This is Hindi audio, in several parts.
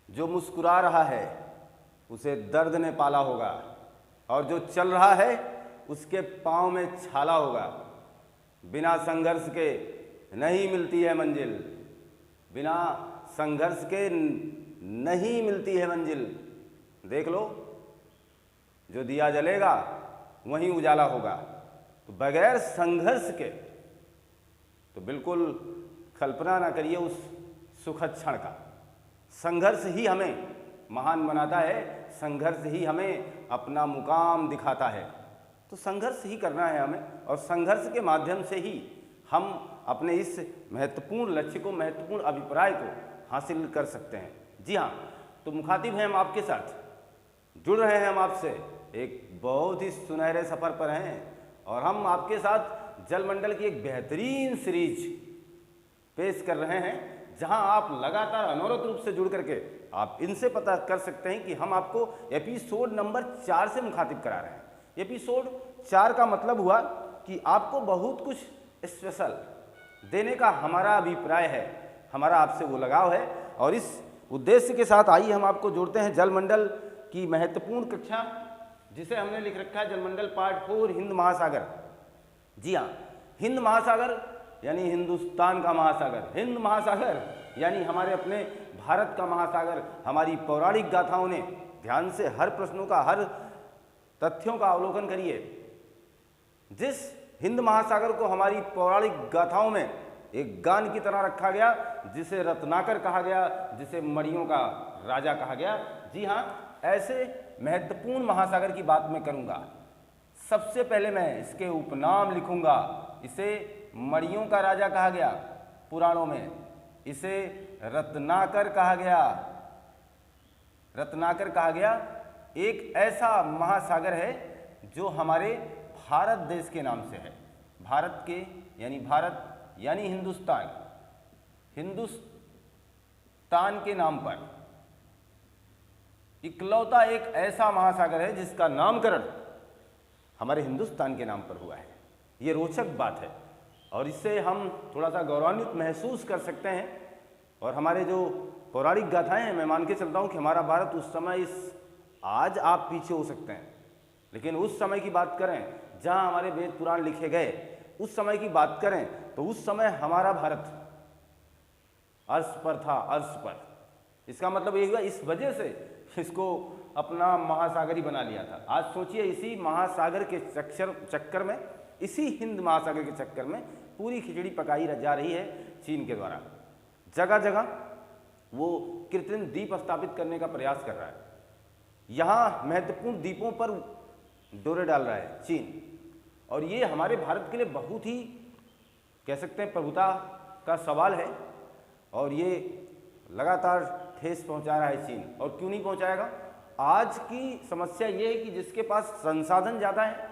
जो मुस्कुरा रहा है उसे दर्द ने पाला होगा, और जो चल रहा है उसके पाँव में छाला होगा। बिना संघर्ष के नहीं मिलती है मंजिल, बिना संघर्ष के नहीं मिलती है मंजिल। देख लो, जो दिया जलेगा वहीं उजाला होगा। तो बगैर संघर्ष के तो बिल्कुल कल्पना ना करिए उस सुखद क्षण का। संघर्ष ही हमें महान बनाता है, संघर्ष ही हमें अपना मुकाम दिखाता है। तो संघर्ष ही करना है हमें, और संघर्ष के माध्यम से ही हम अपने इस महत्वपूर्ण लक्ष्य को, महत्वपूर्ण अभिप्राय को हासिल कर सकते हैं। जी हाँ, तो मुखातिब हैं हम आपके साथ, जुड़ रहे हैं हम आपसे, एक बहुत ही सुनहरे सफ़र पर हैं, और हम आपके साथ जलमंडल की एक बेहतरीन सीरीज पेश कर रहे हैं, जहां आप लगातार अनवरत रूप से जुड़ करके आप इनसे पता कर सकते हैं कि हम आपको एपिसोड नंबर 4 से मुखातिब करा रहे हैं। एपिसोड 4 का मतलब हुआ कि आपको बहुत कुछ स्पेशल देने का हमारा अभिप्राय है, हमारा आपसे वो लगाव है, और इस उद्देश्य के साथ आइए हम आपको जोड़ते हैं जलमंडल की महत्वपूर्ण कक्षा, जिसे हमने लिख रखा है जलमंडल पार्ट 4, हिंद महासागर। जी हाँ, हिंद महासागर यानी हिंदुस्तान का महासागर, हिंद महासागर यानी हमारे अपने भारत का महासागर। हमारी पौराणिक गाथाओं ने, ध्यान से हर प्रश्नों का, हर तथ्यों का अवलोकन करिए। जिस हिंद महासागर को हमारी पौराणिक गाथाओं में एक गान की तरह रखा गया, जिसे रत्नाकर कहा गया, जिसे मणियों का राजा कहा गया। जी हाँ, ऐसे महत्वपूर्ण महासागर की बात मैं करूंगा। सबसे पहले मैं इसके उपनाम लिखूंगा। इसे मणियों का राजा कहा गया पुराणों में, इसे रत्नाकर कहा गया, रत्नाकर कहा गया। एक ऐसा महासागर है जो हमारे भारत देश के नाम से है, भारत के यानी भारत यानी हिंदुस्तान, हिंदुस्तान के नाम पर इकलौता एक ऐसा महासागर है जिसका नामकरण हमारे हिंदुस्तान के नाम पर हुआ है। ये रोचक बात है, और इससे हम थोड़ा सा गौरवान्वित महसूस कर सकते हैं। और हमारे जो पौराणिक गाथाएं हैं, मैं मान के चलता हूँ कि हमारा भारत उस समय, आज आप पीछे हो सकते हैं, लेकिन उस समय की बात करें जहाँ हमारे वेद पुराण लिखे गए, उस समय की बात करें तो उस समय हमारा भारत अर्श पर था, अर्श पर। इसका मतलब ये हुआ, इस वजह से इसको अपना महासागर ही बना लिया था। आज सोचिए, इसी महासागर के चक्कर में, इसी हिंद महासागर के चक्कर में पूरी खिचड़ी पकाई जा रही है चीन के द्वारा। जगह जगह वो कृत्रिम द्वीप स्थापित करने का प्रयास कर रहा है। यहाँ महत्वपूर्ण द्वीपों पर डोरे डाल रहा है चीन, और ये हमारे भारत के लिए बहुत ही, कह सकते हैं, प्रभुता का सवाल है, और ये लगातार ठेस पहुंचा रहा है चीन। और क्यों नहीं पहुंचाएगा? आज की समस्या ये है कि जिसके पास संसाधन ज़्यादा है,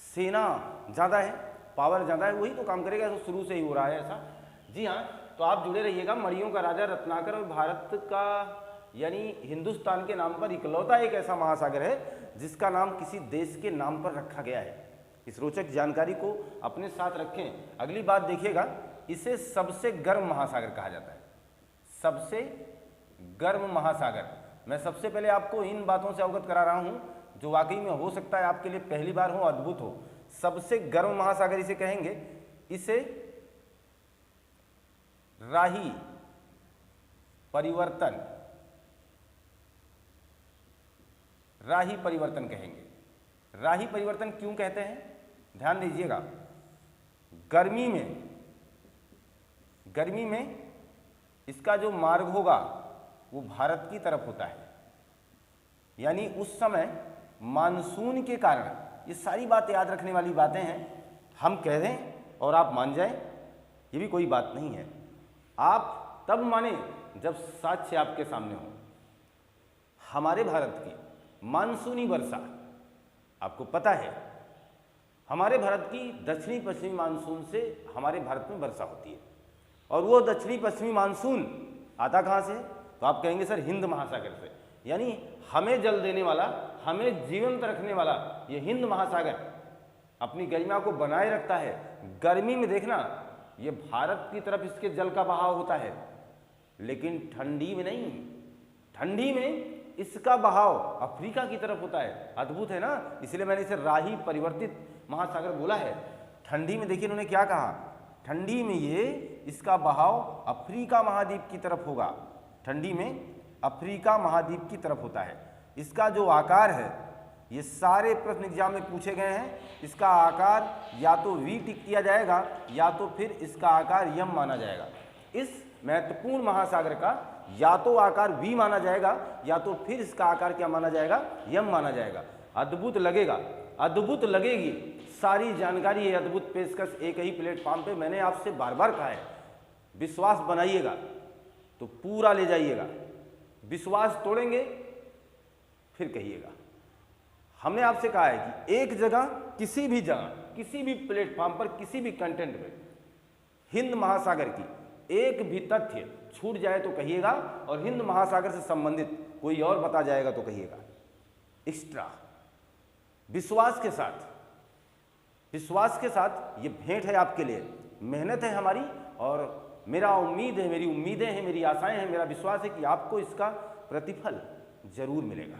सेना ज़्यादा है, पावर ज़्यादा है, वही तो काम करेगा। तो शुरू से ही हो रहा है ऐसा। जी हाँ, तो आप जुड़े रहिएगा। मणियों का राजा रत्नाकर, और भारत का यानी हिंदुस्तान के नाम पर इकलौता एक ऐसा महासागर है जिसका नाम किसी देश के नाम पर रखा गया है। इस रोचक जानकारी को अपने साथ रखें। अगली बात देखिएगा, इसे सबसे गर्म महासागर कहा जाता है, सबसे गर्म महासागर। मैं सबसे पहले आपको इन बातों से अवगत करा रहा हूं जो वाकई में हो सकता है आपके लिए पहली बार हो, अद्भुत हो। सबसे गर्म महासागर इसे कहेंगे, इसे राही परिवर्तन, राही परिवर्तन कहेंगे। राही परिवर्तन क्यों कहते हैं? ध्यान दीजिएगा, गर्मी में इसका जो मार्ग होगा वो भारत की तरफ होता है। यानी उस समय मानसून के कारण, ये सारी बात याद रखने वाली बातें हैं। हम कह दें और आप मान जाएं, ये भी कोई बात नहीं है। आप तब माने जब साक्ष्य आपके सामने हो। हमारे भारत की मानसूनी वर्षा, आपको पता है, हमारे भारत की दक्षिणी पश्चिमी मानसून से हमारे भारत में वर्षा होती है। और वो दक्षिणी पश्चिमी मानसून आता कहाँ से? तो आप कहेंगे सर हिंद महासागर से। यानी हमें जल देने वाला, हमें जीवंत रखने वाला ये हिंद महासागर अपनी गरिमा को बनाए रखता है। गर्मी में देखना, ये भारत की तरफ इसके जल का बहाव होता है, लेकिन ठंडी में नहीं। ठंडी में इसका बहाव अफ्रीका की तरफ होता है। अद्भुत है ना, इसलिए मैंने इसे राही परिवर्तित महासागर बोला है। ठंडी में देखिए इन्होंने क्या कहा, ठंडी में ये इसका बहाव अफ्रीका महाद्वीप की तरफ होगा। ठंडी में अफ्रीका महाद्वीप की तरफ होता है। इसका जो आकार है, ये सारे प्रश्न एग्जाम में पूछे गए हैं। इसका आकार या तो वी टिक किया जाएगा या तो फिर इसका आकार यम माना जाएगा। इस महत्वपूर्ण महासागर का या तो आकार वी माना जाएगा या तो फिर इसका आकार क्या माना जाएगा, यम माना जाएगा। अद्भुत लगेगा, अद्भुत लगेगी, सारी जानकारी है, अद्भुत पेशकश एक ही प्लेटफॉर्म पे। मैंने आपसे बार बार कहा है, विश्वास बनाइएगा तो पूरा ले जाइएगा, विश्वास तोड़ेंगे फिर कहिएगा। हमने आपसे कहा है कि एक जगह, किसी भी जगह, किसी भी प्लेटफॉर्म पर, किसी भी कंटेंट में हिंद महासागर की एक भी तथ्य छूट जाए तो कहिएगा, और हिंद महासागर से संबंधित कोई और बता जाएगा तो कहिएगा। एक्स्ट्रा विश्वास के साथ, विश्वास के साथ ये भेंट है आपके लिए, मेहनत है हमारी, और मेरा उम्मीद है, मेरी उम्मीदें हैं, मेरी आशाएं हैं, मेरा विश्वास है कि आपको इसका प्रतिफल जरूर मिलेगा।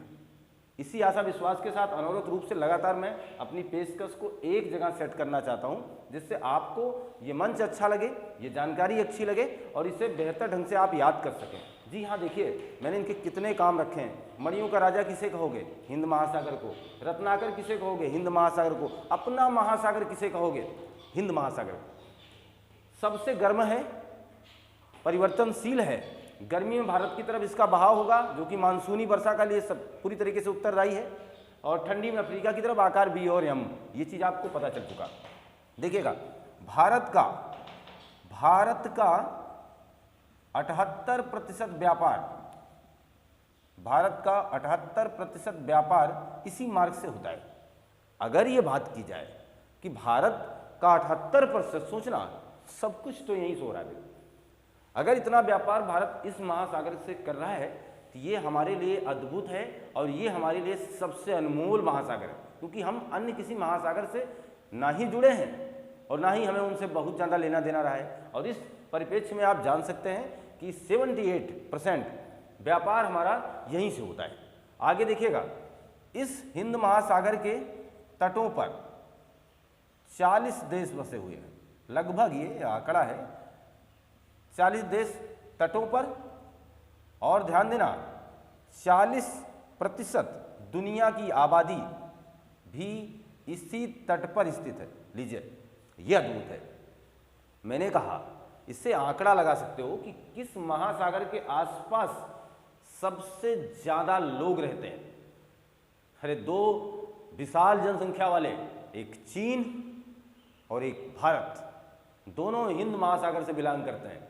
इसी आशा विश्वास के साथ अनवरत रूप से लगातार मैं अपनी पेशकश को एक जगह सेट करना चाहता हूं, जिससे आपको ये मंच अच्छा लगे, ये जानकारी अच्छी लगे और इसे बेहतर ढंग से आप याद कर सकें। जी हाँ, देखिए मैंने इनके कितने काम रखे हैं। मणियों का राजा किसे कहोगे, हिंद महासागर को। रत्नाकर किसे कहोगे, हिंद महासागर को। अपना महासागर किसे कहोगे, हिंद महासागर को। सबसे गर्म है, परिवर्तनशील है, गर्मी में भारत की तरफ इसका बहाव होगा, जो कि मानसूनी वर्षा का लिए सब पूरी तरीके से उत्तरदायी है, और ठंडी में अफ्रीका की तरफ आकार बी और एम, ये चीज आपको पता चल चुका। देखिएगा, भारत का 78% व्यापार, भारत का 78% व्यापार इसी मार्ग से होता है। अगर ये बात की जाए कि भारत का 78%, सोचना सब कुछ तो यहीं से हो रहा है। अगर इतना व्यापार भारत इस महासागर से कर रहा है तो ये हमारे लिए अद्भुत है, और ये हमारे लिए सबसे अनमोल महासागर है, क्योंककि हम अन्य किसी महासागर से ना ही जुड़े हैं और ना ही हमें उनसे बहुत ज़्यादा लेना देना रहा है। और इस परिप्रेक्ष्य में आप जान सकते हैं कि 78% व्यापार हमारा यहीं से होता है। आगे देखिएगा, इस हिंद महासागर के तटों पर 40 देश बसे हुए हैं, लगभग ये आंकड़ा है 40 देश तटों पर, और ध्यान देना 40% दुनिया की आबादी भी इसी तट पर स्थित है। लीजिए, यह अद्भुत है। मैंने कहा इससे आंकड़ा लगा सकते हो कि किस महासागर के आसपास सबसे ज्यादा लोग रहते हैं। अरे, दो विशाल जनसंख्या वाले, एक चीन और एक भारत, दोनों हिंद महासागर से बिलोंग करते हैं,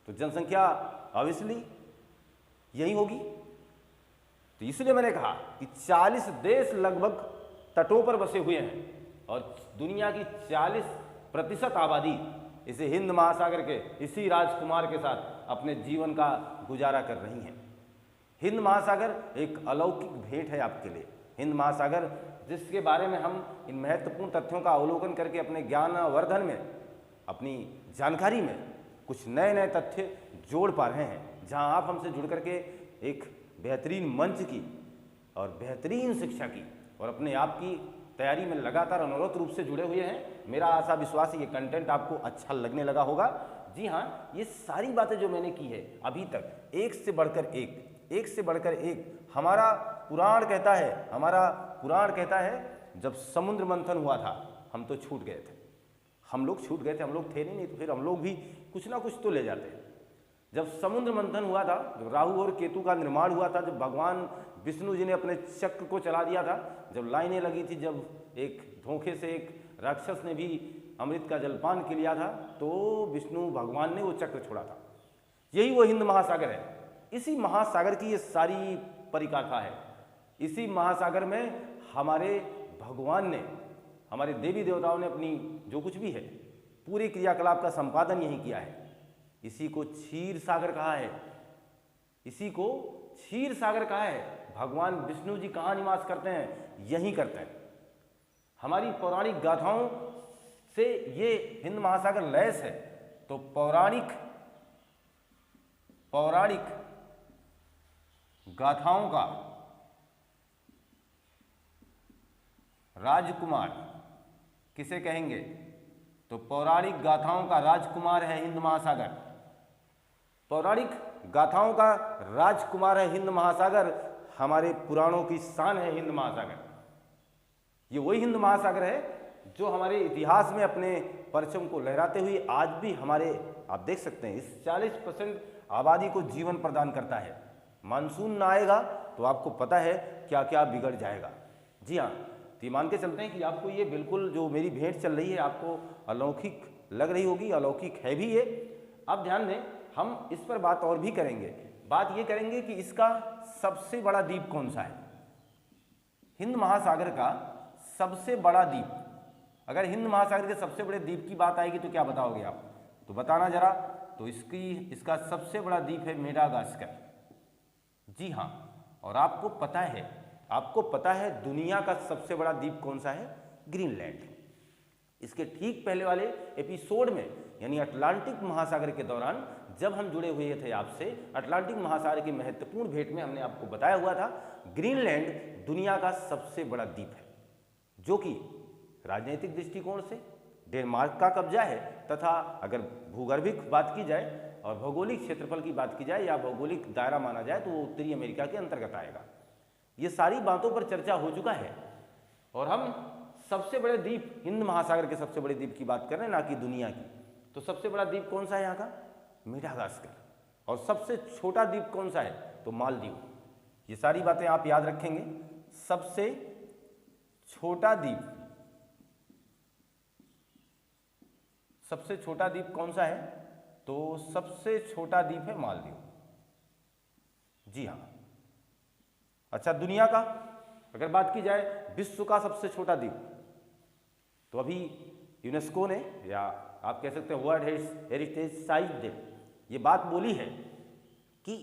तो जनसंख्या ऑब्वियसली यही होगी। तो इसलिए मैंने कहा कि 40 देश लगभग तटों पर बसे हुए हैं, और दुनिया की 40% आबादी इसे हिंद महासागर के इसी राजकुमार के साथ अपने जीवन का गुजारा कर रही हैं। हिंद महासागर एक अलौकिक भेंट है आपके लिए। हिंद महासागर, जिसके बारे में हम इन महत्वपूर्ण तथ्यों का अवलोकन करके अपने ज्ञानवर्धन में, अपनी जानकारी में कुछ नए नए तथ्य जोड़ पा रहे हैं, जहां आप हमसे जुड़ करके एक बेहतरीन मंच की और बेहतरीन शिक्षा की और अपने आप की तैयारी में लगातार अनवरत रूप से जुड़े हुए हैं। मेरा आशा विश्वास है ये कंटेंट आपको अच्छा लगने लगा होगा। जी हाँ, ये सारी बातें जो मैंने की है अभी तक, एक से बढ़कर एक हमारा पुराण कहता है, जब समुद्र मंथन हुआ था हम तो छूट गए थे, हम लोग थे नहीं तो फिर हम लोग भी कुछ ना कुछ तो ले जाते हैं। जब समुद्र मंथन हुआ था, जब राहु और केतु का निर्माण हुआ था, जब भगवान विष्णु जी ने अपने चक्र को चला दिया था, जब लाइनें लगी थी, जब एक धोखे से एक राक्षस ने भी अमृत का जलपान के लिया था, तो विष्णु भगवान ने वो चक्र छोड़ा था। यही वो हिंद महासागर है। इसी महासागर की ये सारी परिकाठा है। इसी महासागर में हमारे भगवान ने, हमारे देवी देवताओं ने अपनी जो कुछ भी है पूरी क्रियाकलाप का संपादन यही किया है। इसी को क्षीर सागर कहा है, इसी को क्षीर सागर कहा है। भगवान विष्णु जी कहाँ निवास करते हैं? यहीं करते हैं। हमारी पौराणिक गाथाओं से ये हिंद महासागर लैस है। तो पौराणिक गाथाओं का राजकुमार किसे कहेंगे? तो पौराणिक गाथाओं का राजकुमार है हिंद महासागर। पौराणिक गाथाओं का राजकुमार है हिंद महासागर। हमारे पुराणों की शान है हिंद महासागर। ये वही हिंद महासागर है जो हमारे इतिहास में अपने परचम को लहराते हुए आज भी हमारे, आप देख सकते हैं, इस 40% आबादी को जीवन प्रदान करता है। मानसून ना आएगा तो आपको पता है क्या क्या बिगड़ जाएगा। जी हाँ, तो मान के चलते हैं कि आपको ये बिल्कुल जो मेरी भेंट चल रही है आपको अलौकिक लग रही होगी, अलौकिक है भी ये। अब ध्यान दें, हम इस पर बात और भी करेंगे। बात ये करेंगे कि इसका सबसे बड़ा द्वीप कौन सा है। हिंद महासागर का सबसे बड़ा द्वीप, अगर हिंद महासागर के सबसे बड़े द्वीप की बात आएगी तो क्या बताओगे आप? तो बताना जरा। तो इसका सबसे बड़ा द्वीप है मेडागास्कर। जी हाँ, और आपको पता है दुनिया का सबसे बड़ा द्वीप कौन सा है? ग्रीनलैंड। इसके ठीक पहले वाले एपिसोड में, यानी अटलांटिक महासागर के दौरान जब हम जुड़े हुए थे आपसे, अटलांटिक महासागर की महत्वपूर्ण भेंट में हमने आपको बताया हुआ था ग्रीनलैंड दुनिया का सबसे बड़ा द्वीप है, जो कि राजनीतिक दृष्टिकोण से डेनमार्क का कब्जा है, तथा अगर भूगर्भिक बात की जाए और भौगोलिक क्षेत्रफल की बात की जाए या भौगोलिक दायरा माना जाए तो वो उत्तरी अमेरिका के अंतर्गत आएगा। ये सारी बातों पर चर्चा हो चुका है और हम सबसे बड़े द्वीप, हिंद महासागर के सबसे बड़े द्वीप की बात कर रहे हैं, ना कि दुनिया की। तो सबसे बड़ा द्वीप कौन सा है यहाँ का? मेडागास्कर। और सबसे छोटा द्वीप कौन सा है? तो मालदीव। ये सारी बातें आप याद रखेंगे। सबसे छोटा द्वीप, सबसे छोटा द्वीप कौन सा है? तो सबसे छोटा द्वीप है मालदीव। जी हाँ। अच्छा, दुनिया का अगर बात की जाए, विश्व का सबसे छोटा द्वीप, तो अभी यूनेस्को ने, या आप कह सकते हैं वर्ल्ड हेरिटेज साइट ने ये बात बोली है कि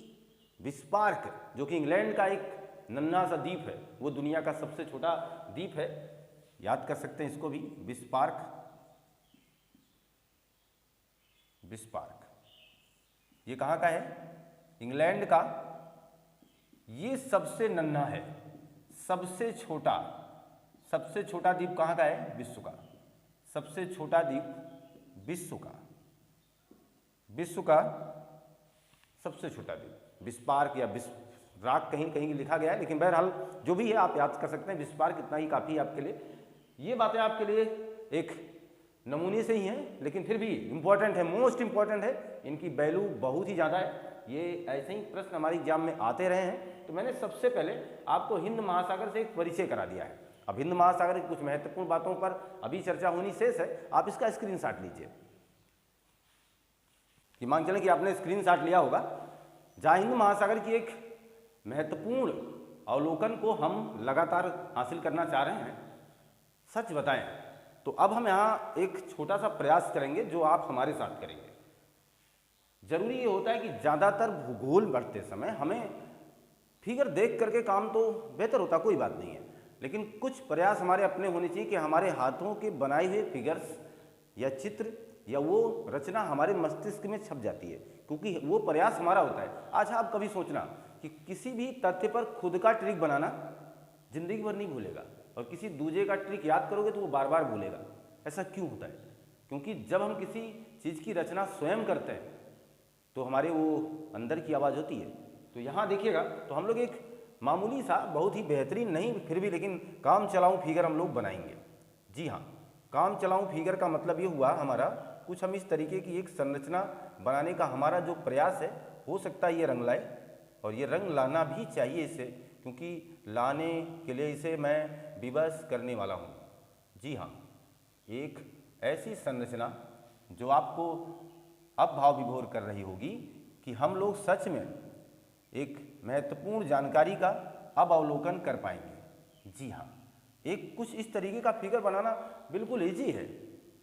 बिस्मार्क, जो कि इंग्लैंड का एक नन्हा सा द्वीप है, वो दुनिया का सबसे छोटा द्वीप है। याद कर सकते हैं इसको भी, बिस्मार्क। ये कहाँ का है? इंग्लैंड का। ये सबसे नन्हा है, सबसे छोटा द्वीप कहाँ का है? विश्व का। सबसे छोटा द्वीप विश्व का सबसे छोटा द्वीप बिस्मार्क, या बिस्मार्क कहीं कहीं लिखा गया है, लेकिन बहरहाल जो भी है आप याद कर सकते हैं, बिस्मार्क इतना ही काफ़ी है आपके लिए। ये बातें आपके लिए एक नमूने से ही हैं, लेकिन फिर भी इंपॉर्टेंट है, मोस्ट इंपॉर्टेंट है, इनकी वैल्यू बहुत ही ज़्यादा है। ये ऐसे ही प्रश्न हमारे एग्जाम में आते रहे हैं, तो मैंने सबसे पहले आपको हिंद महासागर से एक परिचय करा दिया है। अब हिंद महासागर की कुछ महत्वपूर्ण बातों पर अभी चर्चा होनी शेष है। आप इसका स्क्रीनशॉट लीजिए, कि मान चलें कि आपने स्क्रीनशॉट लिया होगा, जहाँ हिंद महासागर की एक महत्वपूर्ण अवलोकन को हम लगातार हासिल करना चाह रहे हैं। सच बताएं तो अब हम यहाँ एक छोटा सा प्रयास करेंगे जो आप हमारे साथ करेंगे। जरूरी ये होता है कि ज़्यादातर भूगोल पढ़ते समय हमें फिगर देख करके काम तो बेहतर होता, कोई बात नहीं है, लेकिन कुछ प्रयास हमारे अपने होने चाहिए कि हमारे हाथों के बनाए हुए फिगर्स या चित्र या वो रचना हमारे मस्तिष्क में छप जाती है, क्योंकि वो प्रयास हमारा होता है। अच्छा, आप कभी सोचना कि किसी भी तथ्य पर खुद का ट्रिक बनाना जिंदगी भर नहीं भूलेगा, और किसी दूसरे का ट्रिक याद करोगे तो वो बार बार भूलेगा। ऐसा क्यों होता है? क्योंकि जब हम किसी चीज़ की रचना स्वयं करते हैं तो हमारे वो अंदर की आवाज़ होती है। तो यहाँ देखिएगा, तो हम लोग एक मामूली सा, बहुत ही बेहतरीन नहीं फिर भी, लेकिन काम चलाऊँ फिगर हम लोग बनाएंगे। जी हाँ, काम चलाऊँ फिगर का मतलब ये हुआ हमारा, कुछ हम इस तरीके की एक संरचना बनाने का हमारा जो प्रयास है, हो सकता है ये रंग लाए, और ये रंग लाना भी चाहिए इसे, क्योंकि लाने के लिए इसे मैं विवश करने वाला हूँ। जी हाँ, एक ऐसी संरचना जो आपको अब भाव विभोर कर रही होगी कि हम लोग सच में एक महत्वपूर्ण जानकारी का अब अवलोकन कर पाएंगे। जी हाँ, एक कुछ इस तरीके का फिगर बनाना बिल्कुल इजी है,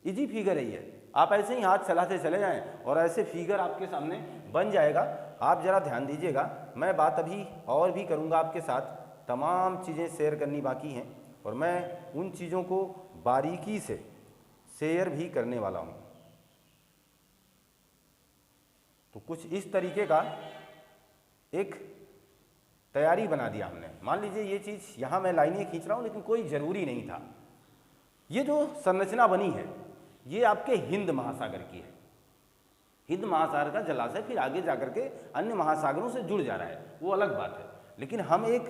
इजी फिगर है ये। आप ऐसे ही हाथ चलाते चले जाएं और ऐसे फिगर आपके सामने बन जाएगा। आप ज़रा ध्यान दीजिएगा, मैं बात अभी और भी करूँगा आपके साथ, तमाम चीज़ें शेयर करनी बाकी हैं, और मैं उन चीज़ों को बारीकी से शेयर भी करने वाला हूँ। तो कुछ इस तरीके का एक तैयारी बना दिया हमने। मान लीजिए ये चीज़ यहाँ मैं लाइनें खींच रहा हूँ लेकिन कोई ज़रूरी नहीं था। ये जो संरचना बनी है ये आपके हिंद महासागर की है। हिंद महासागर का जलाशय फिर आगे जाकर के अन्य महासागरों से जुड़ जा रहा है, वो अलग बात है, लेकिन हम एक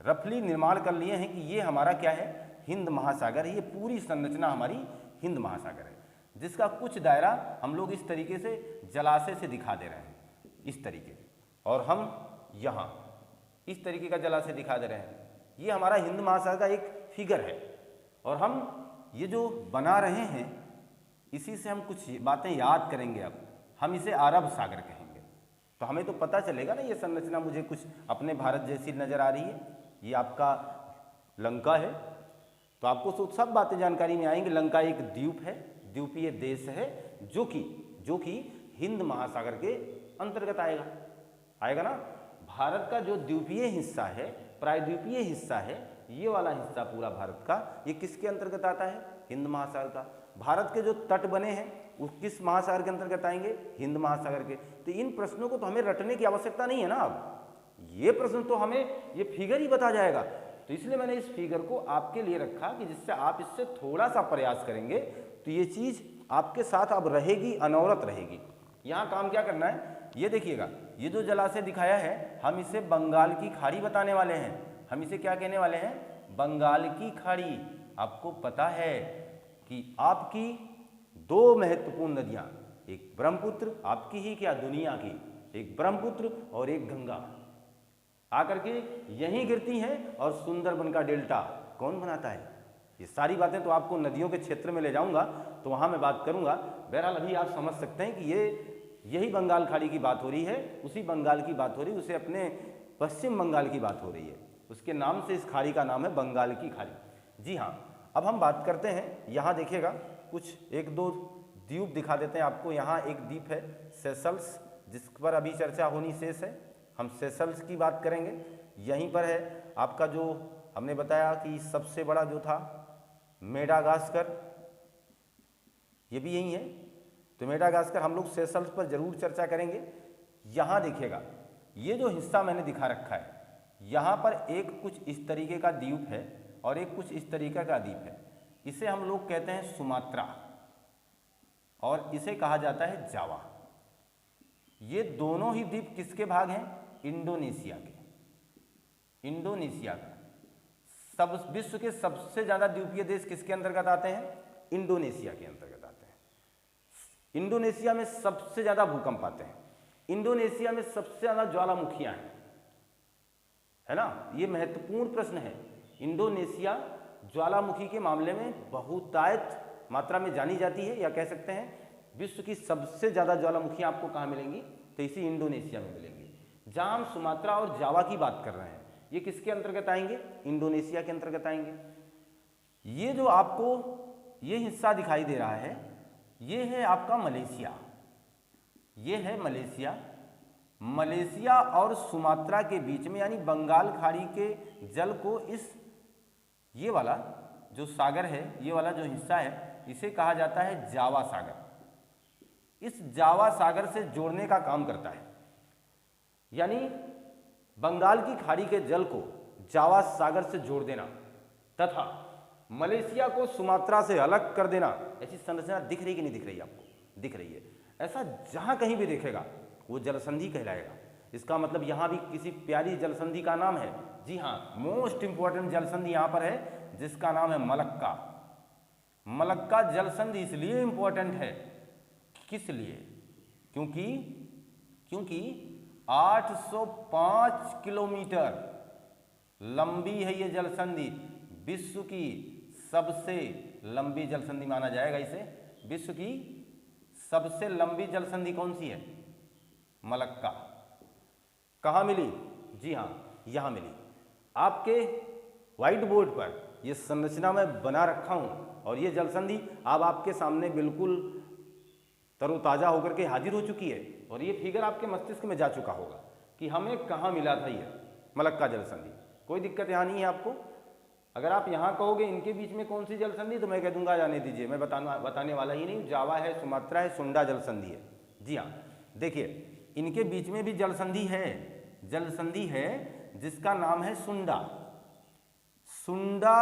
रफली निर्माण कर लिए हैं कि ये हमारा क्या है, हिंद महासागर है। ये पूरी संरचना हमारी हिंद महासागर है, जिसका कुछ दायरा हम लोग इस तरीके से जलाशय से दिखा दे रहे हैं, इस तरीके से, और हम यहाँ इस तरीके का जलाशय दिखा दे रहे हैं। ये हमारा हिंद महासागर का एक फिगर है, और हम ये जो बना रहे हैं इसी से हम कुछ बातें याद करेंगे। अब हम इसे अरब सागर कहेंगे, तो हमें तो पता चलेगा ना ये संरचना मुझे कुछ अपने भारत जैसी नज़र आ रही है। ये आपका लंका है, तो आपको तो सब बातें जानकारी में आएंगी। लंका एक द्वीप है, द्वीपीय देश है, जो कि हिंद महासागर के अंतर्गत आएगा ना। भारत का जो द्वीपीय हिस्सा है, प्रायद्वीपीय हिस्सा है, ये वाला हिस्सा पूरा भारत का, ये किसके अंतर्गत आता है, हिंद महासागर का। भारत के जो तट बने हैं वो किस महासागर के अंतर्गत आएंगे, हिंद महासागर के। तो इन प्रश्नों को तो हमें रटने की आवश्यकता नहीं है ना। अब ये प्रश्न तो हमें ये फिगर ही बता जाएगा, तो इसलिए मैंने इस फिगर को आपके लिए रखा कि जिससे आप इससे थोड़ा सा प्रयास करेंगे तो ये चीज़ आपके साथ अब रहेगी, अनवरत रहेगी। यहाँ काम क्या करना है, ये देखिएगा, ये जो जलाशय दिखाया है हम इसे बंगाल की खाड़ी बताने वाले हैं। हम इसे क्या कहने वाले हैं, बंगाल की खाड़ी। आपको पता है कि आपकी दो महत्वपूर्ण नदियाँ, एक ब्रह्मपुत्र, आपकी ही क्या दुनिया की, एक ब्रह्मपुत्र और एक गंगा, आकर के यहीं गिरती हैं, और सुंदरबन का डेल्टा कौन बनाता है। ये सारी बातें तो आपको नदियों के क्षेत्र में ले जाऊंगा तो वहाँ मैं बात करूंगा। बहरहाल अभी आप समझ सकते हैं कि यही बंगाल खाड़ी की बात हो रही है, उसी बंगाल की बात हो रही है, उसे अपने पश्चिम बंगाल की बात हो रही है, उसके नाम से इस खाड़ी का नाम है बंगाल की खाड़ी। जी हाँ, अब हम बात करते हैं, यहाँ देखिएगा कुछ एक दो द्वीप दिखा देते हैं आपको। यहाँ एक द्वीप है सेशल्स, जिस पर अभी चर्चा होनी शेष है, हम सेशल्स की बात करेंगे। यहीं पर है आपका जो हमने बताया कि सबसे बड़ा जो था मेडागास्कर, ये भी यही है। तो मेडागास्कर हम लोग सेशल्स पर जरूर चर्चा करेंगे। यहाँ देखिएगा, ये जो हिस्सा मैंने दिखा रखा है, यहाँ पर एक कुछ इस तरीके का द्वीप है और एक कुछ इस तरीके का द्वीप है। इसे हम लोग कहते हैं सुमात्रा, और इसे कहा जाता है जावा। ये दोनों ही द्वीप किसके भाग हैं, इंडोनेशिया के। इंडोनेशिया का सब विश्व के सबसे ज्यादा द्वीपीय देश किसके अंतर्गत आते हैं, इंडोनेशिया के अंतर्गत आते हैं। इंडोनेशिया में सबसे ज्यादा भूकंप आते हैं, इंडोनेशिया में सबसे ज्यादा ज्वालामुखियां हैं, है ना। ये महत्वपूर्ण प्रश्न है। इंडोनेशिया ज्वालामुखी के मामले में बहुतायत मात्रा में जानी जाती है, या कह सकते हैं विश्व की सबसे ज्यादा ज्वालामुखियां आपको कहाँ मिलेंगी, तो इसी इंडोनेशिया में मिलेंगी। जहां हम सुमात्रा और जावा की बात कर रहे हैं, ये किसके अंतर्गत आएंगे, इंडोनेशिया के अंतर्गत आएंगे। ये जो आपको ये हिस्सा दिखाई दे रहा है, ये है आपका मलेशिया, ये है मलेशिया। मलेशिया और सुमात्रा के बीच में, यानी बंगाल खाड़ी के जल को इस ये वाला जो सागर है, ये वाला जो हिस्सा है, इसे कहा जाता है जावा सागर। इस जावा सागर से जोड़ने का काम करता है, यानी बंगाल की खाड़ी के जल को जावा सागर से जोड़ देना तथा मलेशिया को सुमात्रा से अलग कर देना। ऐसी संरचना दिख रही कि नहीं दिख रही आपको, दिख रही है। ऐसा जहां कहीं भी देखेगा वो जलसंधि कहलाएगा। इसका मतलब यहां भी किसी प्यारी जलसंधि का नाम है। जी हाँ, मोस्ट इंपॉर्टेंट जलसंधि यहां पर है जिसका नाम है मलक्का। मलक्का जलसंधि इसलिए इंपॉर्टेंट है, किस लिए, क्योंकि 805 किलोमीटर लंबी है ये जलसंधि। विश्व की सबसे लंबी जलसंधि माना जाएगा इसे। विश्व की सबसे लंबी जलसंधि कौन सी है, मलक्का। कहाँ मिली, जी हाँ यहाँ मिली। आपके व्हाइट बोर्ड पर ये संरचना मैं बना रखा हूँ, और ये जलसंधि अब आपके सामने बिल्कुल तरोताजा होकर के हाजिर हो चुकी है, और ये फिगर आपके मस्तिष्क में जा चुका होगा कि हमें कहाँ मिला था ये मलक्का जलसंधि। कोई दिक्कत यहाँ नहीं है आपको। अगर आप यहाँ कहोगे इनके बीच में कौन सी जलसंधि, तो मैं कह दूंगा जाने दीजिए, मैं बताने वाला ही नहीं। जावा है, सुमात्रा है, सुंडा जलसंधि है। जी हाँ, देखिए इनके बीच में भी जलसंधि है, जिसका नाम है सुंडा। सुंडा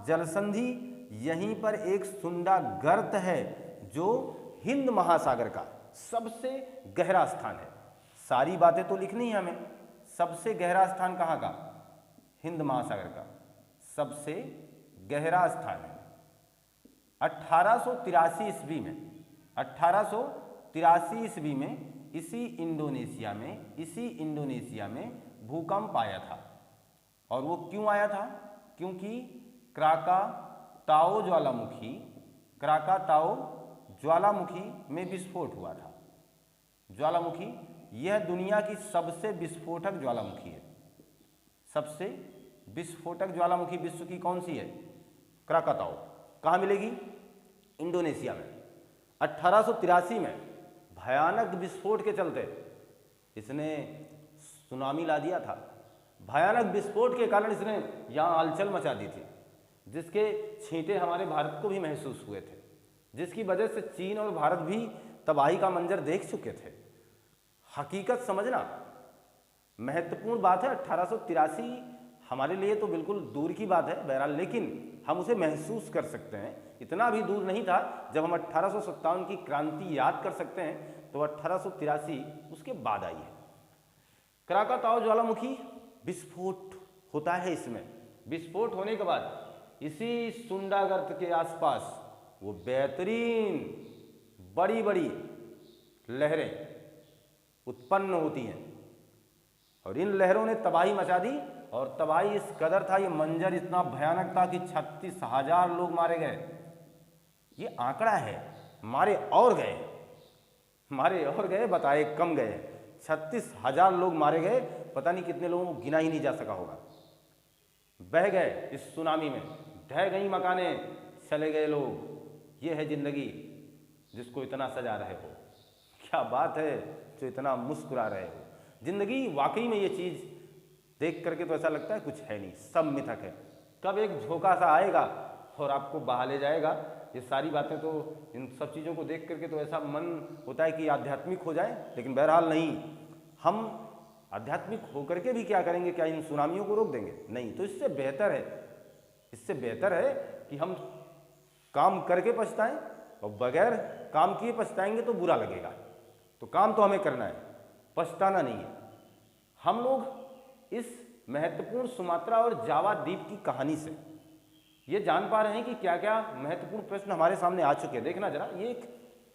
जलसंधि, यहीं पर एक सुंडा गर्त है जो हिंद महासागर का सबसे गहरा स्थान है। सारी बातें तो लिखनी है हमें। सबसे गहरा स्थान कहाँ का? हिंद महासागर का सबसे गहरा स्थान है। 1883 ईस्वी में 1883 ईस्वी में इसी इंडोनेशिया में भूकंप आया था। और वो क्यों आया था? क्योंकि क्राकाताओ ज्वालामुखी में विस्फोट हुआ था। ज्वालामुखी, यह दुनिया की सबसे विस्फोटक ज्वालामुखी है। सबसे विस्फोटक ज्वालामुखी विश्व की कौन सी है? क्राकाताओ। कहाँ मिलेगी? इंडोनेशिया में। 1883 में भयानक विस्फोट के चलते इसने सुनामी ला दिया था। भयानक विस्फोट के कारण इसने यहाँ हलचल मचा दी थी, जिसके छींटे हमारे भारत को भी महसूस हुए थे, जिसकी वजह से चीन और भारत भी तबाही का मंजर देख चुके थे। हकीकत समझना महत्वपूर्ण बात है। 1883 हमारे लिए तो बिल्कुल दूर की बात है बहरहाल, लेकिन हम उसे महसूस कर सकते हैं। इतना भी दूर नहीं था। जब हम 1857 की क्रांति याद कर सकते हैं तो 1883 उसके बाद आई है। क्राकाताओ ज्वालामुखी विस्फोट होता है। इसमें विस्फोट होने के बाद इसी सुंडा गर्त के आसपास वो बेहतरीन बड़ी बड़ी लहरें उत्पन्न होती हैं और इन लहरों ने तबाही मचा दी। और तबाही इस कदर था, ये मंजर इतना भयानक था कि 36,000 लोग मारे गए। ये आंकड़ा है, मारे और गए बताए कम गए। 36,000 लोग मारे गए, पता नहीं कितने लोगों को गिना ही नहीं जा सका होगा। बह गए इस सुनामी में, ढह गई मकानें, चले गए लोग। ये है जिंदगी जिसको इतना सजा रहे हो। क्या बात है जो इतना मुस्कुरा रहे हो। जिंदगी वाकई में ये चीज़ देख करके तो ऐसा लगता है कुछ है नहीं, सब मिथक है। कब एक झोंका सा आएगा और आपको बहा ले जाएगा। ये सारी बातें तो, इन सब चीज़ों को देख करके तो ऐसा मन होता है कि आध्यात्मिक हो जाए, लेकिन बहरहाल नहीं। हम आध्यात्मिक होकर के भी क्या करेंगे? क्या इन सुनामियों को रोक देंगे? नहीं। तो इससे बेहतर है कि हम काम करके पछताएं, और बगैर काम किए पछताएंगे तो बुरा लगेगा। तो काम तो हमें करना है, पछताना नहीं है। हम लोग इस महत्वपूर्ण सुमात्रा और जावा द्वीप की कहानी से ये जान पा रहे हैं कि क्या क्या महत्वपूर्ण प्रश्न हमारे सामने आ चुके हैं। देखना जरा, ये एक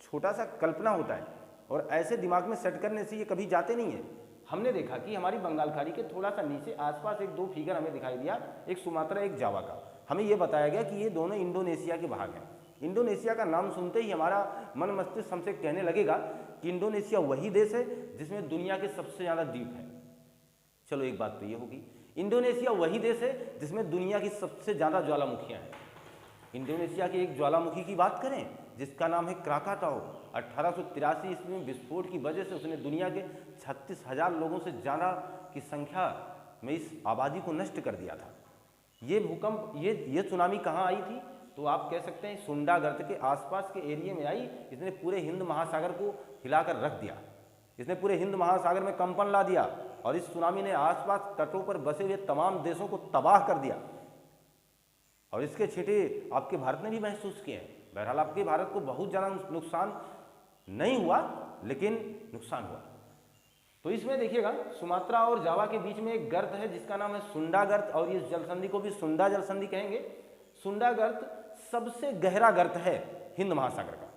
छोटा सा कल्पना होता है और ऐसे दिमाग में सेट करने से ये कभी जाते नहीं है। हमने देखा कि हमारी बंगाल खाड़ी के थोड़ा सा नीचे आसपास एक दो फिगर हमें दिखाई दिया, एक सुमात्रा एक जावा का। हमें ये बताया गया कि ये दोनों इंडोनेशिया के भाग हैं। इंडोनेशिया का नाम सुनते ही हमारा मन मस्तिष्क हमसे कहने लगेगा कि इंडोनेशिया वही देश है जिसमें दुनिया के सबसे ज़्यादा द्वीप हैं। चलो एक बात तो ये होगी, इंडोनेशिया वही देश है जिसमें दुनिया की सबसे ज़्यादा ज्वालामुखियाँ हैं। इंडोनेशिया की एक ज्वालामुखी की बात करें जिसका नाम है क्राकाताओ। 1883 ईस्वी में विस्फोट की वजह से उसने दुनिया के 36,000 लोगों से ज़्यादा की संख्या में इस आबादी को नष्ट कर दिया था। ये भूकंप, ये सुनामी कहाँ आई थी? तो आप कह सकते हैं सुंडा गर्त के आसपास के एरिया में आई। इसने पूरे हिंद महासागर को हिलाकर रख दिया। इसने पूरे हिंद महासागर में कंपन ला दिया और इस सुनामी ने आसपास तटों पर बसे हुए तमाम देशों को तबाह कर दिया। और इसके छींटे आपके भारत ने भी महसूस किए हैं। बहरहाल आपके भारत को बहुत ज़्यादा नुकसान नहीं हुआ, लेकिन नुकसान हुआ। तो इसमें देखिएगा, सुमात्रा और जावा के बीच में एक गर्त है जिसका नाम है सुंडा गर्त, और इस जलसंधि को भी सुंडा जलसंधि कहेंगे। सुंडा गर्त सबसे गहरा गर्त है हिंद महासागर का।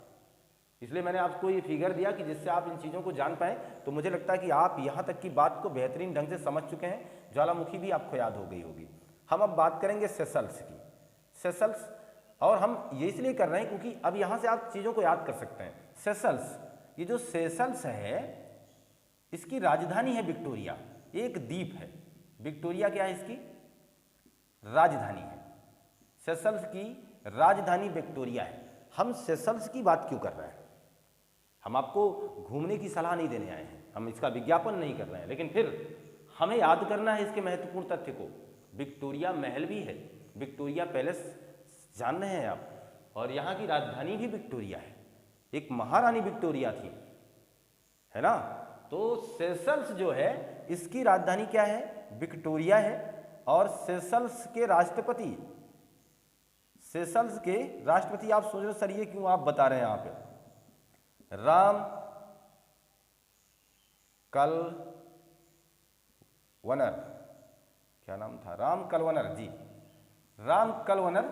इसलिए मैंने आपको ये फिगर दिया कि जिससे आप इन चीज़ों को जान पाएं। तो मुझे लगता है कि आप यहाँ तक की बात को बेहतरीन ढंग से समझ चुके हैं। ज्वालामुखी भी आपको याद हो गई होगी। हम अब बात करेंगे सेशल्स की। सेशल्स, और हम ये इसलिए कर रहे हैं क्योंकि अब यहाँ से आप चीज़ों को याद कर सकते हैं। सेशल्स, ये जो सेशल्स है इसकी राजधानी है विक्टोरिया। एक द्वीप है विक्टोरिया, क्या है इसकी राजधानी है। सेशल्स की राजधानी विक्टोरिया है। हम सेशल्स की बात क्यों कर रहे हैं? हम आपको घूमने की सलाह नहीं देने आए हैं, हम इसका विज्ञापन नहीं कर रहे हैं, लेकिन फिर हमें याद करना है इसके महत्वपूर्ण तथ्य को। विक्टोरिया महल भी है, विक्टोरिया पैलेस जान रहे हैं आप, और यहाँ की राजधानी भी विक्टोरिया है। एक महारानी विक्टोरिया थी, है ना। तो सेशल्स जो है इसकी राजधानी क्या है? विक्टोरिया है। और सेशल्स के राष्ट्रपति, सेशल्स के राष्ट्रपति आप सोच रहे सर ये क्यों आप बता रहे हैं यहाँ पे, राम कलवनर, क्या नाम था, राम कलवनर जी, राम कलवनर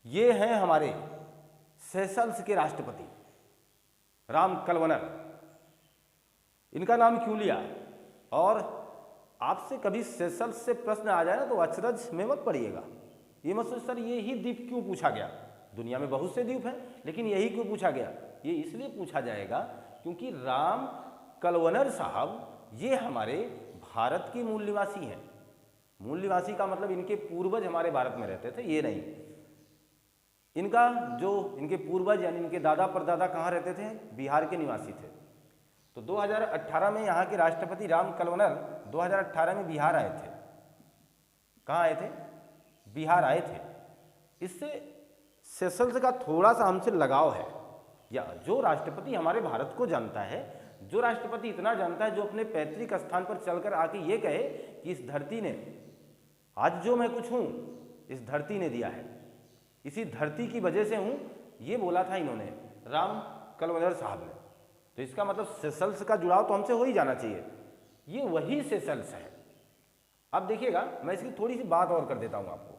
ये हैं हमारे सेशल्स के राष्ट्रपति, राम कलवनर। इनका नाम क्यों लिया? और आपसे कभी सेशल्स से प्रश्न आ जाए ना तो अचरज में मत पड़िएगा, ये मत सोच सर ये ही द्वीप क्यों पूछा गया, दुनिया में बहुत से द्वीप हैं लेकिन यही क्यों पूछा गया। ये इसलिए पूछा जाएगा क्योंकि राम कलवनर साहब ये हमारे भारत के मूल निवासी हैं। मूल निवासी का मतलब इनके पूर्वज हमारे भारत में रहते थे, ये नहीं, इनका जो इनके पूर्वज यानी इनके दादा परदादा कहाँ रहते थे, बिहार के निवासी थे। तो 2018 में यहाँ के राष्ट्रपति राम कलवनर 2018 में बिहार आए थे। कहाँ आए थे? बिहार आए थे। इससे सेशल्स का थोड़ा सा हमसे लगाव है, या जो राष्ट्रपति हमारे भारत को जानता है, जो राष्ट्रपति इतना जानता है, जो अपने पैतृक स्थान पर चलकर आके ये कहे कि इस धरती ने आज जो मैं कुछ हूँ इस धरती ने दिया है, इसी धरती की वजह से हूँ, ये बोला था इन्होंने, राम कलवनर साहब ने। तो इसका मतलब सेशल्स का जुड़ाव तो हमसे हो ही जाना चाहिए, ये वही सेशल्स है। अब देखिएगा मैं इसकी थोड़ी सी बात और कर देता हूँ आपको।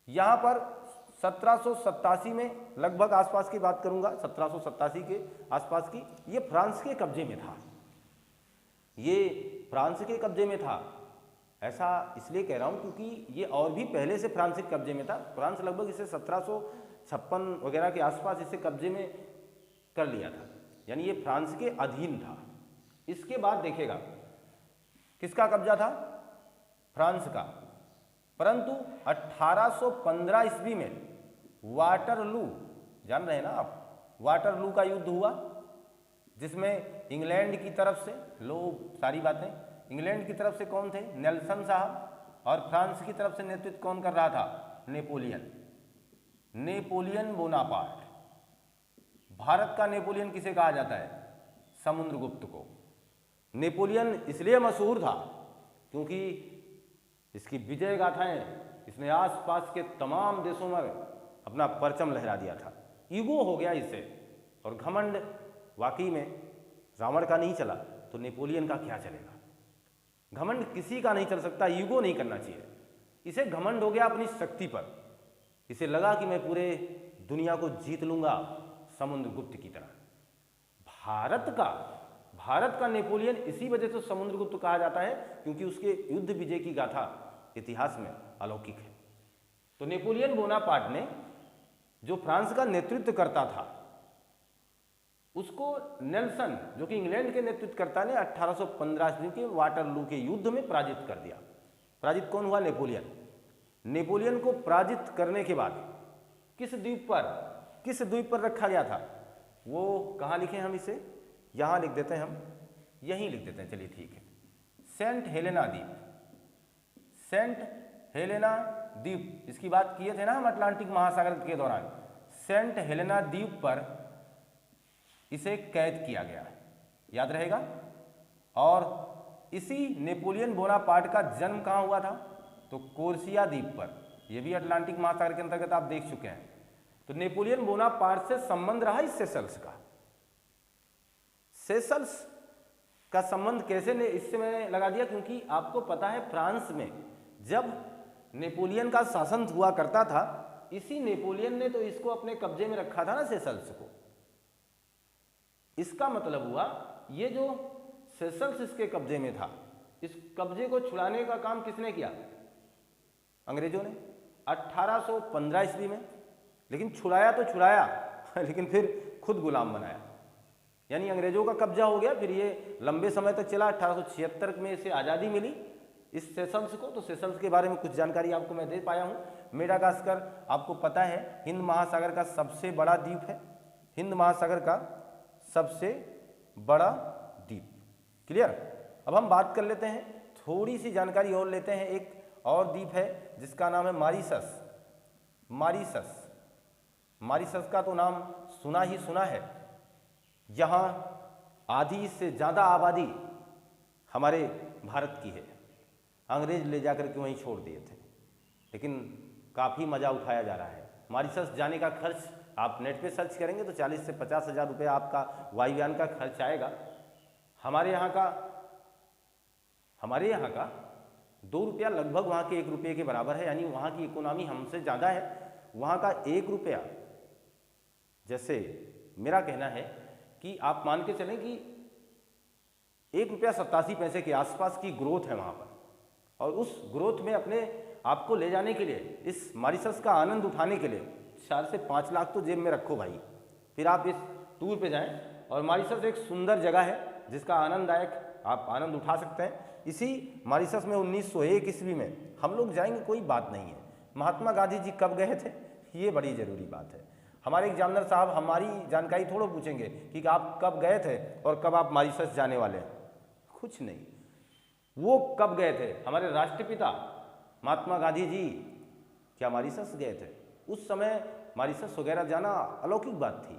यहाँ पर 1787 में लगभग आसपास की बात करूँगा, 1787 के आसपास की, ये फ्रांस के कब्जे में था, ये फ्रांस के कब्जे में था। ऐसा इसलिए कह रहा हूँ क्योंकि ये और भी पहले से फ्रांस के कब्जे में था। फ्रांस लगभग इसे 1756 वगैरह के आसपास इसे कब्जे में कर लिया था, यानी ये फ्रांस के अधीन था। इसके बाद देखिएगा किसका कब्जा था? फ्रांस का। परंतु 1815 ईस्वी में वाटरलू, जान रहे हैं ना आप, वाटरलू का युद्ध हुआ जिसमें इंग्लैंड की तरफ से, लो सारी बातें, इंग्लैंड की तरफ से कौन थे? नेल्सन साहब, और फ्रांस की तरफ से नेतृत्व कौन कर रहा था? Napoleon, Napoleon Bonaparte. भारत का नेपोलियन किसे कहा जाता है? समुद्रगुप्त को। नेपोलियन इसलिए मशहूर था क्योंकि इसकी विजय गाथाएं, इसने आसपास के तमाम देशों में अपना परचम लहरा दिया था। ईगो हो गया इसे, और घमंड वाकई में रावण का नहीं चला तो नेपोलियन का क्या चलेगा। घमंड किसी का नहीं चल सकता, ईगो नहीं करना चाहिए। इसे घमंड हो गया अपनी शक्ति पर, इसे लगा कि मैं पूरे दुनिया को जीत लूंगा समुद्रगुप्त की तरह। भारत का नेपोलियन इसी वजह से समुद्रगुप्त कहा जाता है क्योंकि उसके युद्ध विजय की गाथा इतिहास में अलौकिक है। तो नेपोलियन बोनापार्ट ने, जो फ्रांस का नेतृत्व करता था, उसको नेल्सन, जो कि इंग्लैंड के नेतृत्वकर्ता ने 1815 ईस्वी के वाटरलू के युद्ध में पराजित कर दिया। पराजित कौन हुआ? नेपोलियन। नेपोलियन को पराजित करने के बाद किस द्वीप पर रखा गया था? वो कहाँ लिखे हम इसे? यहाँ लिख देते हैं, हम यहीं लिख देते हैं, चलिए ठीक है। सेंट हेलेना द्वीप, सेंट हेलेना द्वीप, इसकी बात किए थे ना हम अटलांटिक महासागर के दौरान। सेंट हेलेना द्वीप पर इसे कैद किया गया, याद रहेगा। और इसी नेपोलियन बोनापार्ट का जन्म कहाँ हुआ था? तो कोर्सिया द्वीप पर, यह भी अटलांटिक महासागर के अंतर्गत आप देख चुके हैं। तो नेपोलियन बोनापार्ट से संबंध रहा इस सेशल्स का। सेशल्स का संबंध कैसे इससे मैंने लगा दिया क्योंकि आपको पता है फ्रांस में जब नेपोलियन का शासन हुआ करता था, इसी नेपोलियन ने तो इसको अपने कब्जे में रखा था ना, सेशल्स को। इसका मतलब हुआ ये जो सेशल्स इसके कब्जे में था, इस कब्जे को छुड़ाने का काम किसने किया? अंग्रेजों ने 1815 ईस्वी में। लेकिन छुड़ाया तो छुड़ाया लेकिन फिर खुद गुलाम बनाया, यानी अंग्रेजों का कब्जा हो गया। फिर ये लंबे समय तक चला। 1876 में इसे आज़ादी मिली इस सेशल्स को। तो सेशल्स के बारे में कुछ जानकारी आपको मैं दे पाया हूँ। मेडागास्कर आपको पता है हिंद महासागर का सबसे बड़ा द्वीप है, हिंद महासागर का सबसे बड़ा द्वीप। क्लियर? अब हम बात कर लेते हैं, थोड़ी सी जानकारी और लेते हैं। एक और द्वीप है जिसका नाम है मॉरीशस। मॉरीशस का तो नाम सुना ही सुना है। यहाँ आधी से ज़्यादा आबादी हमारे भारत की है। अंग्रेज ले जाकर के वहीं छोड़ दिए थे। लेकिन काफ़ी मज़ा उठाया जा रहा है। मॉरिशस जाने का खर्च आप नेट पे सर्च करेंगे तो 40 से 50 हज़ार रुपये आपका वायुयान का खर्च आएगा। हमारे यहाँ का 2 रुपया लगभग वहाँ के 1 रुपये के बराबर है, यानी वहाँ की इकोनॉमी हमसे ज़्यादा है। वहाँ का 1 रुपया, जैसे मेरा कहना है कि आप मान के चलें कि 1 रुपया 87 पैसे के आसपास की ग्रोथ है वहाँ पर, और उस ग्रोथ में अपने आपको ले जाने के लिए, इस मॉरिशस का आनंद उठाने के लिए 4 से 5 लाख तो जेब में रखो भाई, फिर आप इस टूर पे जाएं। और मॉरिशस एक सुंदर जगह है जिसका आनंददायक आप आनंद उठा सकते हैं। इसी मॉरिशस में 1901 ईस्वी में हम लोग जाएंगे, कोई बात नहीं है। महात्मा गांधी जी कब गए थे, ये बड़ी ज़रूरी बात है। हमारे एग्जामिनर साहब हमारी जानकारी थोड़ा पूछेंगे कि आप कब गए थे और कब आप मॉरिशस जाने वाले हैं, कुछ नहीं। वो कब गए थे, हमारे राष्ट्रपिता महात्मा गांधी जी क्या मॉरिशस गए थे? उस समय मॉरिशस वगैरह जाना अलौकिक बात थी।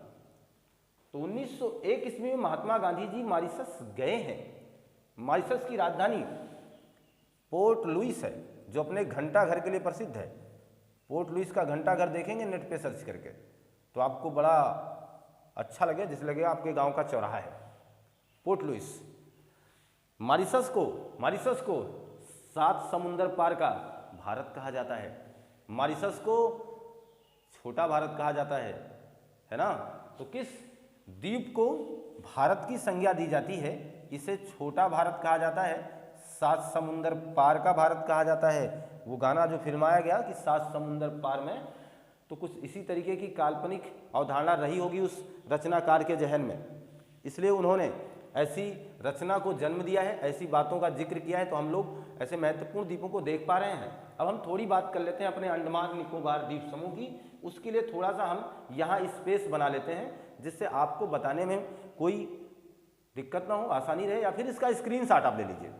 तो 1901 ईस्वी में महात्मा गांधी जी मॉरिशस गए हैं। मॉरिशस की राजधानी पोर्ट लुइस है, जो अपने घंटा घर के लिए प्रसिद्ध है। पोर्ट लुइस का घंटा घर देखेंगे नेट पे सर्च करके तो आपको बड़ा अच्छा लगे, जैसे लगेगा आपके गांव का चौराहा है। Port Louis. मॉरिशस को 7 समुंदर पार का भारत कहा जाता है। मॉरिशस को छोटा भारत कहा जाता है ना? तो किस द्वीप को भारत की संज्ञा दी जाती है, इसे छोटा भारत कहा जाता है, 7 समुंदर पार का भारत कहा जाता है। वो गाना जो फिल्माया गया कि 7 समुंदर पार में, तो कुछ इसी तरीके की काल्पनिक अवधारणा रही होगी उस रचनाकार के जहन में, इसलिए उन्होंने ऐसी रचना को जन्म दिया है, ऐसी बातों का जिक्र किया है। तो हम लोग ऐसे महत्वपूर्ण द्वीपों को देख पा रहे हैं। अब हम थोड़ी बात कर लेते हैं अपने अंडमान निकोबार द्वीप समूह की। उसके लिए थोड़ा सा हम यहाँ स्पेस बना लेते हैं, जिससे आपको बताने में कोई दिक्कत ना हो, आसानी रहे, या फिर इसका स्क्रीनशॉट आप ले लीजिए।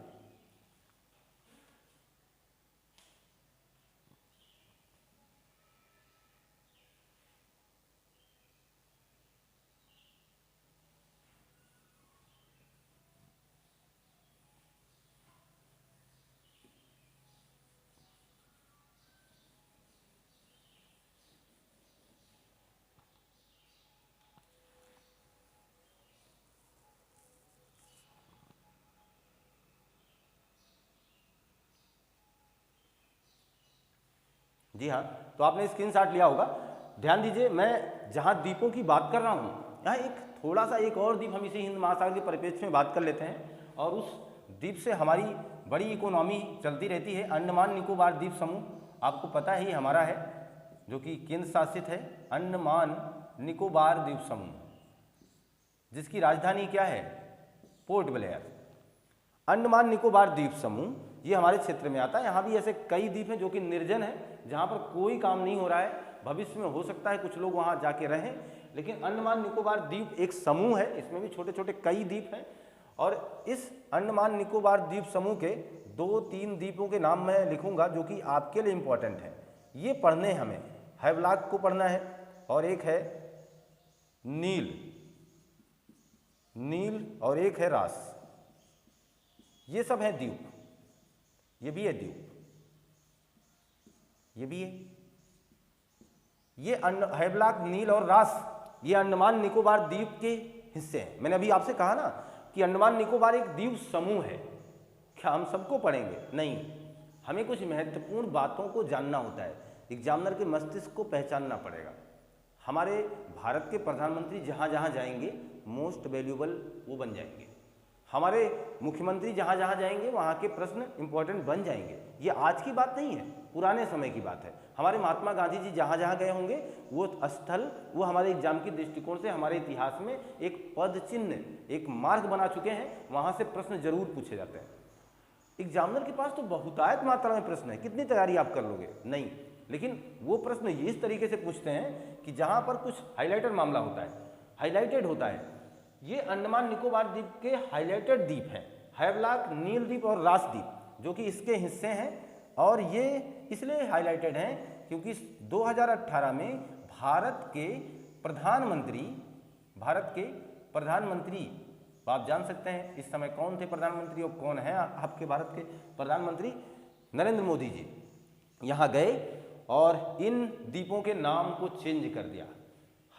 जी हाँ, तो आपने स्क्रीनशॉट लिया होगा। ध्यान दीजिए, मैं जहाँ द्वीपों की बात कर रहा हूँ, यहाँ थोड़ा सा एक और द्वीप हम इसे हिंद महासागर के परिप्रेक्ष्य में बात कर लेते हैं, और उस द्वीप से हमारी बड़ी इकोनॉमी चलती रहती है। अंडमान निकोबार द्वीप समूह आपको पता ही हमारा है, जो कि केंद्र शासित है। अंडमान निकोबार द्वीप समूह, जिसकी राजधानी क्या है? Port Blair. अंडमान निकोबार द्वीप समूह ये हमारे क्षेत्र में आता है। यहाँ भी ऐसे कई द्वीप हैं जो कि निर्जन है, जहाँ पर कोई काम नहीं हो रहा है। भविष्य में हो सकता है कुछ लोग वहाँ जाके रहें, लेकिन अंडमान निकोबार द्वीप एक समूह है, इसमें भी छोटे छोटे कई द्वीप हैं। और इस अंडमान निकोबार द्वीप समूह के 2-3 द्वीपों के नाम मैं लिखूंगा जो कि आपके लिए इंपॉर्टेंट है। ये पढ़ने हमें हैवलॉक को पढ़ना है, और एक है नील और एक है रास। ये सब है द्वीप, ये भी है द्वीप, ये भी है। ये हैवलॉक, नील और रास ये अंडमान निकोबार द्वीप के हिस्से हैं। मैंने अभी आपसे कहा ना कि अंडमान निकोबार एक द्वीप समूह है। क्या हम सबको पढ़ेंगे? नहीं, हमें कुछ महत्वपूर्ण बातों को जानना होता है। एग्जामिनर के मस्तिष्क को पहचानना पड़ेगा। हमारे भारत के प्रधानमंत्री जहाँ जहाँ जाएंगे मोस्ट वैल्यूएबल वो बन जाएंगे। हमारे मुख्यमंत्री जहाँ जहाँ जाएंगे वहाँ के प्रश्न इंपॉर्टेंट बन जाएंगे। ये आज की बात नहीं है, पुराने समय की बात है। हमारे महात्मा गांधी जी जहाँ जहाँ गए होंगे वो स्थल, वो हमारे एग्जाम के दृष्टिकोण से हमारे इतिहास में एक पद चिन्ह, एक मार्ग बना चुके हैं। वहाँ से प्रश्न जरूर पूछे जाते हैं। एग्जामिनर के पास तो बहुतायत मात्रा में प्रश्न है, कितनी तैयारी आप कर लोगे? नहीं, लेकिन वो प्रश्न इस तरीके से पूछते हैं कि जहाँ पर कुछ हाईलाइटेड मामला होता है, हाईलाइटेड होता है। ये अंडमान निकोबार द्वीप के हाईलाइटेड द्वीप हैं, हैवलॉक, नील द्वीप और रास द्वीप, जो कि इसके हिस्से हैं। और ये इसलिए हाईलाइटेड हैं क्योंकि 2018 में भारत के प्रधानमंत्री, आप जान सकते हैं इस समय कौन थे प्रधानमंत्री और कौन है आपके भारत के प्रधानमंत्री? नरेंद्र मोदी जी यहाँ गए और इन द्वीपों के नाम को चेंज कर दिया।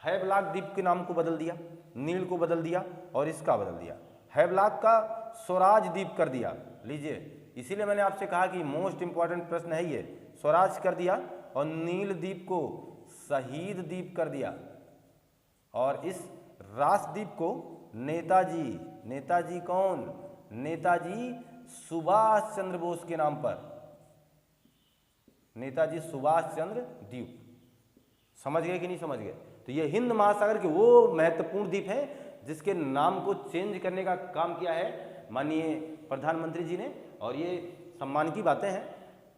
हैवलॉक द्वीप के नाम को बदल दिया, नील को बदल दिया और इसका बदल दिया। हैवलॉक का स्वराज द्वीप कर दिया। लीजिए, इसीलिए मैंने आपसे कहा कि मोस्ट इंपॉर्टेंट प्रश्न है ये। स्वराज कर दिया और नील द्वीप को शहीद द्वीप कर दिया और इस राष्ट्रद्वीप को नेताजी, नेताजी कौन? नेताजी सुभाष चंद्र बोस के नाम पर, नेताजी सुभाष चंद्र द्वीप। समझ गए कि नहीं समझ गए? तो ये हिंद महासागर के वो महत्वपूर्ण द्वीप हैं जिसके नाम को चेंज करने का काम किया है माननीय प्रधानमंत्री जी ने। और ये सम्मान की बातें हैं।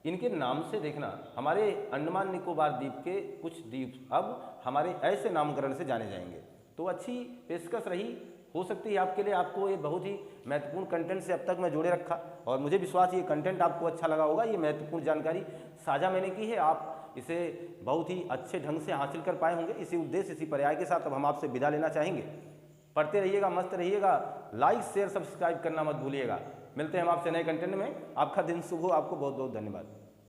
इनके नाम से देखना, हमारे अंडमान निकोबार द्वीप के कुछ द्वीप अब हमारे ऐसे नामकरण से जाने जाएंगे। तो अच्छी पेशकश रही, हो सकती है आपके लिए। आपको ये बहुत ही महत्वपूर्ण कंटेंट से अब तक मैं जोड़े रखा और मुझे विश्वास ये कंटेंट आपको अच्छा लगा होगा। ये महत्वपूर्ण जानकारी साझा मैंने की है, आप इसे बहुत ही अच्छे ढंग से हासिल कर पाए होंगे। इसी उद्देश्य, इसी पर्याय के साथ अब हम आपसे विदा लेना चाहेंगे। पढ़ते रहिएगा, मस्त रहिएगा, लाइक शेयर सब्सक्राइब करना मत भूलिएगा। मिलते हैं हम आपसे नए कंटेंट में। आपका दिन शुभ हो, आपको बहुत बहुत धन्यवाद।